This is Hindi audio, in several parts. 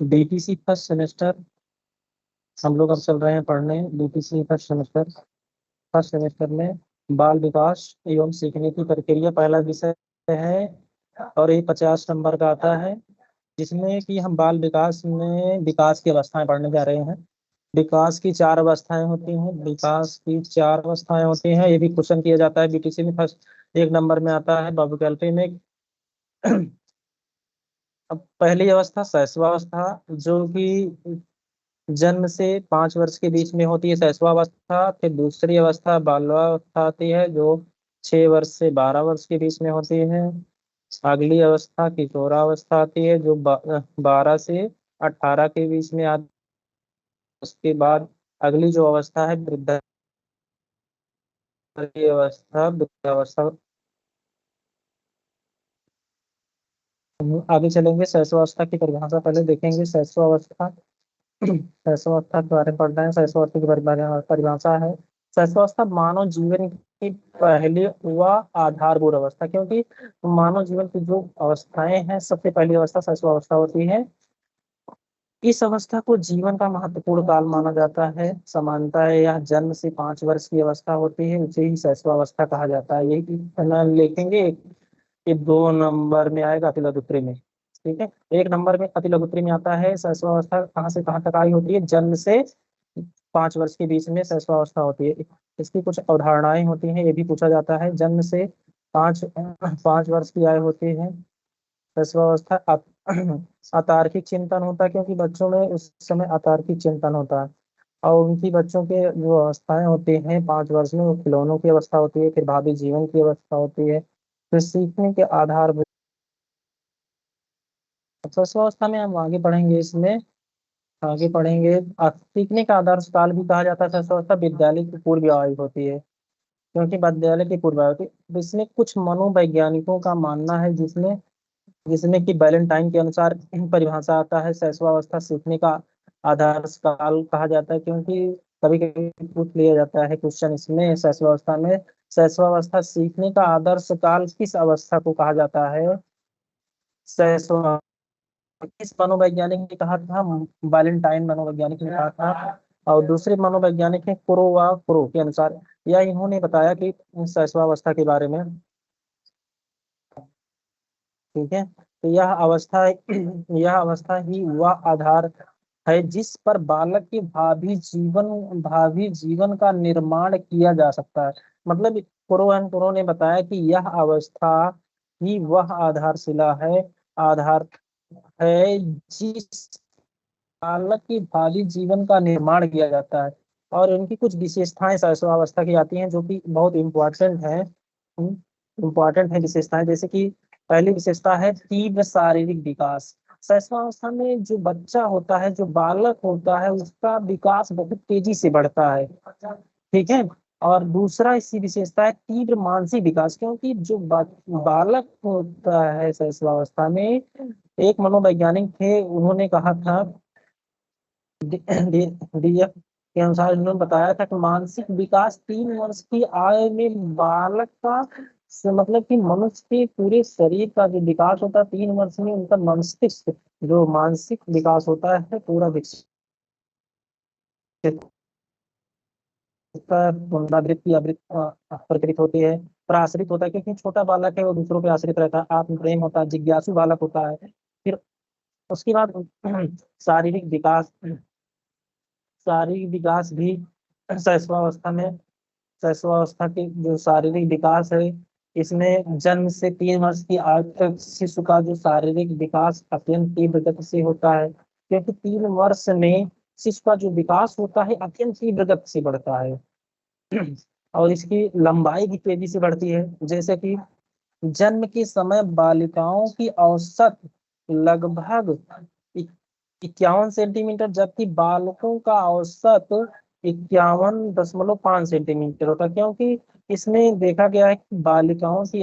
बीटीसी फर्स्ट सेमेस्टर हम लोग अब चल रहे हैं पढ़ने। बीटीसी फर्स्ट सेमेस्टर में बाल विकास एवं सीखने की प्रक्रिया पहला विषय है और ये 50 नंबर का आता है, जिसमें कि हम बाल विकास में विकास की अवस्थाएं पढ़ने जा रहे हैं। विकास की 4 अवस्थाएं होती हैं। विकास की 4 अवस्थाएं होती हैं, ये भी क्वेश्चन किया जाता है बीटीसी में। फर्स्ट 1 नंबर में आता है बाबूकैल्पी में। अब पहली अवस्था शैशवावस्था, जो कि जन्म से 5 वर्ष के बीच में होती है, शैशवावस्था। फिर दूसरी अवस्था बाल्यावस्था आती है, जो 6 वर्ष से 12 वर्ष के बीच में होती है। अगली अवस्था किशोरावस्था आती है, जो 12 से 18 के बीच में आती है। उसके बाद अगली जो अवस्था है वृद्धावस्था। आगे चलेंगे, शैशवावस्था की परिभाषा पहले देखेंगे। शैशवावस्था शैशवावस्था के बारे में पढ़ रहे हैं। शैशवावस्था की परिभाषा है, शैशवावस्था मानव जीवन की पहली व आधारभूत अवस्था। क्योंकि मानव जीवन की जो अवस्थाएं हैं, सबसे पहली अवस्था शैशवावस्था होती है। इस अवस्था को जीवन का महत्वपूर्ण काल माना जाता है। समानता है, यह जन्म से 5 वर्ष की अवस्था होती है, उसे ही शैशवावस्था कहा जाता है। यही लिखेंगे। ये 2 नंबर में आएगा अति लघुत्तरी में। ठीक है, 1 नंबर में अति लघुत्तरी में आता है शैशवावस्था कहाँ से कहाँ तक आई होती है। जन्म से 5 वर्ष के बीच में शैशवावस्था होती है। इसकी कुछ अवधारणाएं होती हैं, ये भी पूछा जाता है। जन्म से पाँच 5 वर्ष की आयु होती है। शैशवावस्था अतार्किक चिंतन होता है, क्योंकि बच्चों में उस समय अतार्किक चिंतन होता है। और उनकी बच्चों के जो अवस्थाएं होती हैं 5 वर्ष में, वो खिलौनों की अवस्था होती है, फिर भावी जीवन की अवस्था होती है, फिर सीखने के आधार। शैशवावस्था में हम आगे पढ़ेंगे। इसमें आगे पढ़ेंगे सीखने का आदर्श काल भी कहा जाता है। शैशवावस्था विद्यालय की पूर्व आयु होती है, क्योंकि विद्यालय की पूर्व आयु होती है। इसमें कुछ मनोवैज्ञानिकों का मानना है, जिसमें जिसमें कि वैलेंटाइन के अनुसार परिभाषा आता है, शैशवावस्था सीखने का आदर्श काल कहा जाता है। क्योंकि कभी कभी पूछ लिया जाता है क्वेश्चन इसमें, शैशवावस्था में शैशवावस्था सीखने का आदर्श काल किस अवस्था को कहा जाता है। शैशव किस मनोवैज्ञानिक ने कहा था? वैलेंटाइन मनोवैज्ञानिक ने कहा था। और दूसरे मनोवैज्ञानिक है कुरो के अनुसार, या इन्होंने बताया कि शैशवावस्था के बारे में। ठीक है, तो यह अवस्था ही वह आधार है जिस पर बालक के भावी जीवन का निर्माण किया जा सकता है। मतलब पुरो ने बताया कि यह अवस्था ही वह आधारशिला है, आधार है जिस बालक के भावी जीवन का निर्माण किया जाता है। और उनकी कुछ विशेषताएं शैशवावस्था की आती हैं, जो कि बहुत इम्पोर्टेंट है विशेषताएं। जैसे कि पहली विशेषता है तीव्र शारीरिक विकास। शैशवावस्था में जो बच्चा होता है, जो बालक होता है, उसका विकास बहुत तेजी से बढ़ता है। ठीक है, और दूसरा इसकी विशेषता है तीव्र मानसिक विकास। क्योंकि जो बालक होता है शैशवावस्था में, एक मनोवैज्ञानिक थे, उन्होंने कहा था, डीएफ के अनुसार उन्होंने बताया था कि मानसिक विकास 3 वर्ष की आयु में बालक का मतलब कि मनुष्य के पूरे शरीर का जो विकास होता है 3 वर्ष में, उनका मस्तिष्क जो मानसिक विकास होता है पूरा विकसित होता है। पुनरावृत्त की प्रकृति होती है, प्रआश्रित होता है, क्योंकि छोटा बालक है वो दूसरों पे आश्रित रहता है। आत्म प्रेम होता है, जिज्ञासु बालक होता है। फिर उसके बाद शारीरिक विकास शारीरिक विकास भी शैशवावस्था में शैशवावस्था के जो शारीरिक विकास है, इसमें जन्म से 3 वर्ष की आयु तक शिशु का जो शारीरिक विकास अत्यंत तीव्र गति से होता है। क्योंकि 3 वर्ष में शिशु का जो विकास होता है अत्यंत तीव्र गति से बढ़ता है। और इसकी लंबाई भी तेजी से बढ़ती है। जैसे कि जन्म के समय बालिकाओं की औसत लगभग 51 सेंटीमीटर, जबकि बालकों का औसत 51.5 सेंटीमीटर होता है। क्योंकि इसमें देखा गया है कि बालिकाओं की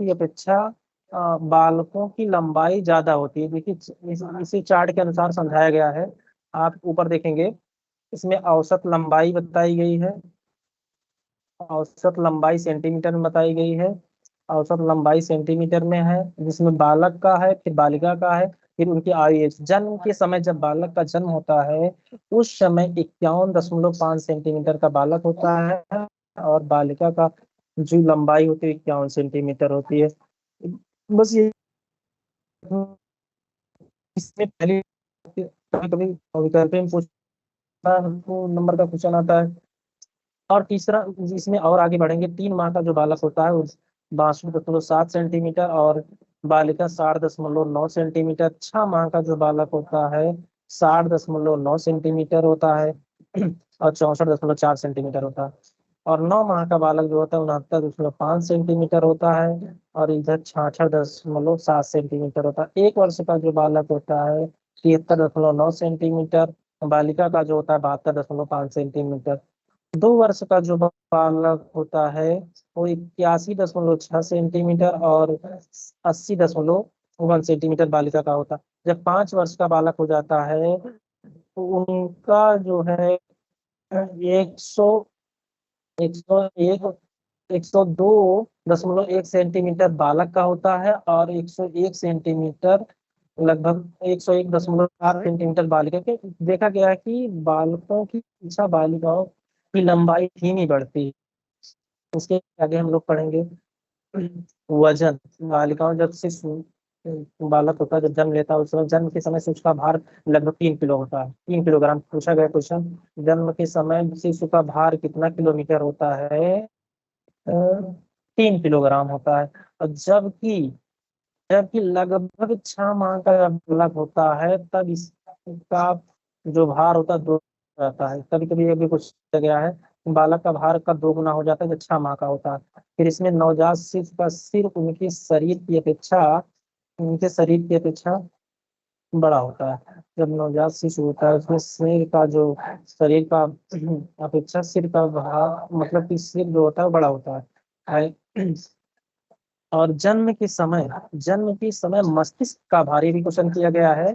अपेक्षा बालकों की लंबाई ज्यादा होती है। देखिए इसी चार्ट के अनुसार समझाया गया है। आप ऊपर देखेंगे, इसमें औसत लंबाई बताई गई है, औसत लंबाई सेंटीमीटर में बताई गई है। औसत लंबाई सेंटीमीटर में है, जिसमें बालक का है, फिर बालिका का है, फिर उनकी आयु है। जन्म के समय जब बालक का जन्म होता है उस समय 51.5 सेंटीमीटर का बालक होता है, और बालिका का जो लंबाई होती है 51 सेंटीमीटर होती है। बस ये इसमें पहले कभी कभी विकल्प में पूछता है, हमको नंबर का क्वेश्चन आता है। और तीसरा, इसमें और आगे बढ़ेंगे, 3 माह का जो बालक होता है उस 62.7 सेंटीमीटर, और बालिका 60.9 सेंटीमीटर। 6 माह का जो बालक होता है 60.9 सेंटीमीटर होता है और 64.4 सेंटीमीटर होता है। और 9 माह का बालक जो होता है 69.5 सेंटीमीटर होता है, और इधर 66.7 सेंटीमीटर होता है। 1 वर्ष का जो बालक होता है 73.9 सेंटीमीटर, बालिका का जो होता है 72.5 सेंटीमीटर। 2 वर्ष का जो बालक होता है वो 81.6 सेंटीमीटर, और 80.1 सेंटीमीटर बालिका का होता है। जब 5 वर्ष का बालक हो जाता है तो उनका जो है 102.1 सेंटीमीटर बालक का होता है, और 101 सेंटीमीटर, लगभग 101.8 सेंटीमीटर बालिका के। देखा गया है कि बालकों की अपेक्षा बालिकाओं की लंबाई धीमी बढ़ती है। उसके आगे हम लोग पढ़ेंगे वजन। बालिकाओं जब शिशु बालक होता है, जब जन्म लेता है उस समय जन्म के समय से उसका भार लगभग 3 किलो होता है, 3 किलोग्राम पूछा गया क्वेश्चन। जन्म के समय शिशु का भार कितना किलोमीटर होता है? 3 किलोग्राम होता है। और जबकि जबकि लगभग 6 माह का जब बालक होता है तब इसका जो भार होता है दो रहता है। कभी कभी ये भी कुछ गया है, बालक का भार का 2 गुना हो जाता है जब 6 माह का होता है। फिर इसमें नवजात शिशु का सिर्फ उनके शरीर की अपेक्षा बड़ा होता है। जब नवजात शिशु होता है उसमें सिर का जो शरीर का अपेक्षा सिर का भार, मतलब कि सिर जो होता है वो बड़ा होता है। और जन्म के समय मस्तिष्क का भारी भी क्वेश्चन किया गया है,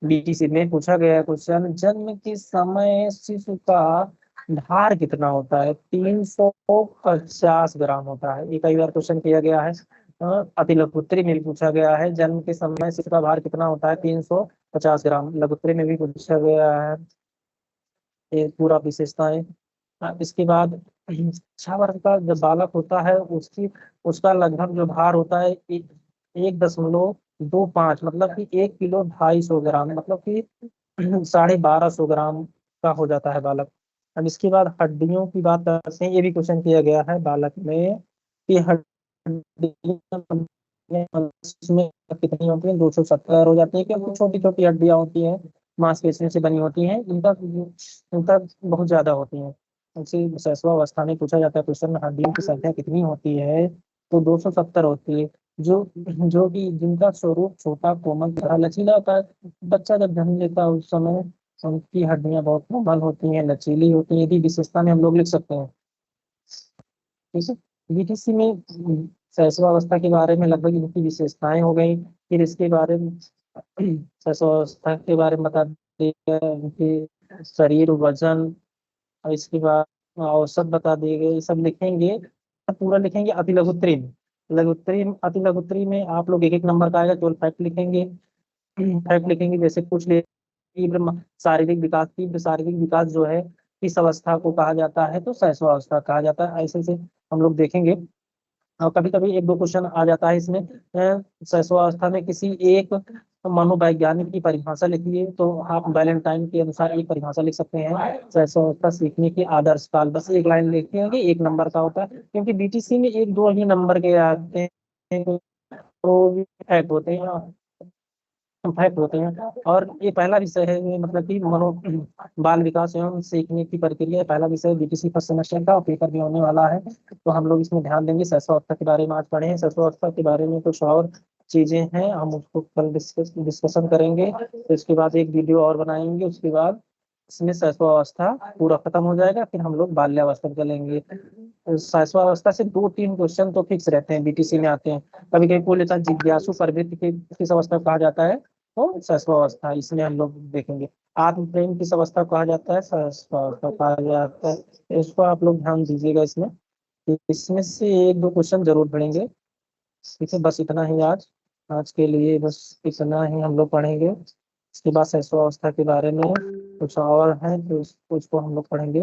बीटीसी में पूछा गया है क्वेश्चन। जन्म के समय शिशु का भार कितना होता है? 350 ग्राम होता है। ये कई बार क्वेश्चन किया गया है। अति लघुत्तरी में भी पूछा गया है, जन्म के समय शिशु का भार कितना होता है? 350 ग्राम। लघुत्तरी में भी पूछा गया है। ये पूरा विशेषताएं। इसके बाद 6 वर्ष का जब बालक होता है उसका लगभग जो भार होता है 1.25, मतलब कि 1 किलो 250 ग्राम, मतलब कि 1250 ग्राम का हो जाता है बालक। अब इसके बाद हड्डियों की बात करते हैं। ये भी क्वेश्चन किया गया है बालक में कि हड्डियां में कितनी होती है? 270 हो जाती है, क्योंकि छोटी छोटी हड्डियां होती हैं, मांसपेशियों से बनी होती हैं, इनका बहुत ज्यादा होती हैं। उसी शैशवावस्था में पूछा जाता है क्वेश्चन में हड्डियों की संख्या कितनी होती है? तो 270 होती है। जो जो कि जिनका स्वरूप छोटा, कोमल तथा लचीला होता है। बच्चा जब जन्म लेता है उस समय उनकी हड्डियां बहुत कोमल होती हैं, लचीली होती हैं। यदि विशेषता में हम लोग लिख सकते हैं। ठीक है। बीटीसी में शैशवावस्था के बारे में लगभग इनकी विशेषताएं हो गई। फिर इसके बारे में शैशवावस्था के बारे में बता दिया, उनकी शरीर, वजन, और इसके बाद औसत बता दिए गए। ये सब लिखेंगे, पूरा लिखेंगे अति लघुत्तरी में। अति लघुत्तरी में आप लोग एक एक नंबर का आएगा, केवल फैक्ट लिखेंगे। फैक्ट लिखेंगे, जैसे पूछ ले तीव्र शारीरिक विकास जो है किस अवस्था को कहा जाता है? तो शैशवावस्था कहा जाता है। ऐसे से हम लोग देखेंगे। और कभी कभी एक दो क्वेश्चन आ जाता है इसमें, शैशवावस्था में किसी एक मनोवैज्ञानिक की परिभाषा लिखिए, तो आप वैलेंटाइन के अनुसार एक परिभाषा लिख सकते हैं, शैशवावस्था सीखने के आदर्श काल। बस एक लाइन लिखते हैं कि 1 नंबर का होता है, क्योंकि बीटीसी में 1 2 ही नंबर के आते हैं, तो भी फैक्ट होते हैं। फैक्ट होते हैं। और ये पहला विषय है, मतलब कि बाल विकास एवं सीखने की प्रक्रिया, पहला विषय बीटीसी फर्स्ट सेमेस्टर का, और पेपर भी होने वाला है, तो हम लोग इसमें ध्यान देंगे। शैशवावस्था के बारे में आज पढ़े हैं। शैशवावस्था के बारे में कुछ और चीजें हैं, हम उसको कल डिस्कशन करेंगे। तो इसके बाद एक वीडियो और बनाएंगे, उसके बाद इसमें शैशवावस्था पूरा खत्म हो जाएगा, फिर हम लोग बाल्यावस्था पे चलेंगे। तो शैशवावस्था से 2 3 क्वेश्चन तो फिक्स रहते हैं, बीटीसी में आते हैं। कभी कभी बोल लेता है जिज्ञासु प्रवृत्ति के किस अवस्था को कहा जाता है? तो शैशवावस्था, इसमें हम लोग देखेंगे। आत्म प्रेम किस अवस्था को कहा जाता है? शैशवावस्था कहा जाता है। इसको आप लोग ध्यान दीजिएगा इसमें। इसमें से एक दो क्वेश्चन जरूर पढ़ेंगे। ठीक है, बस इतना ही आज। आज के लिए बस इतना ही हम लोग पढ़ेंगे। इसके बाद शैशवावस्था के बारे में कुछ और है तो उसको हम लोग पढ़ेंगे।